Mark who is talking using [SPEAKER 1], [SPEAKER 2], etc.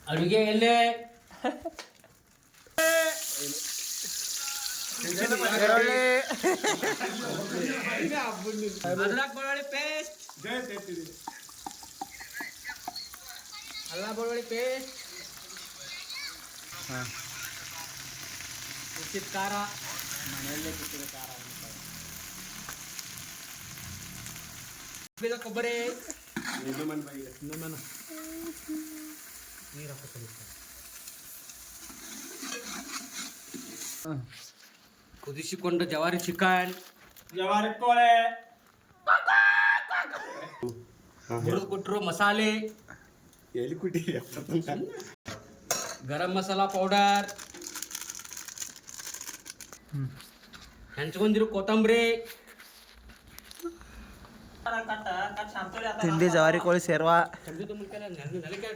[SPEAKER 1] ಅಡುಗೆ ಎಲೆ ಅದ್ರಾಗ ಬೆಳ್ಳುಳ್ಳಿ ಪೇಸ್ಟ್ ಅಲ್ಲ ಬೆಳ್ಳುಳ್ಳಿ ಪೇಸ್ಟ್ ಉಚಿತ ಖಾರ ಮನೆಯಲ್ಲೇ ಕಿತ್ತಿದ ಖಾರ ಕೊಬ್ಬರಿ ನೀರು ಕುದಿಸಿಕೊಂಡ ಜವಾರಿ ಚಿಕನ್
[SPEAKER 2] ಜವಾರಿ ಕೋಳೆ
[SPEAKER 1] ಹುರಿದು ಕೊಟ್ಟರು ಮಸಾಲೆ
[SPEAKER 2] ಎಲ್ಲಿ ಕುಟ್ಟಿ
[SPEAKER 1] ಗರಂ ಮಸಾಲಾ ಪೌಡರ್ ಹೆಂಚ್ಕೊಂಡಿರೋ ಕೊತ್ತಂಬರಿ
[SPEAKER 3] ತಿಂಡಿ ಜವಾರಿ ಕೋಳಿ ಸೇರ್ವಾ
[SPEAKER 1] ನೆಲಕ್ಕೆ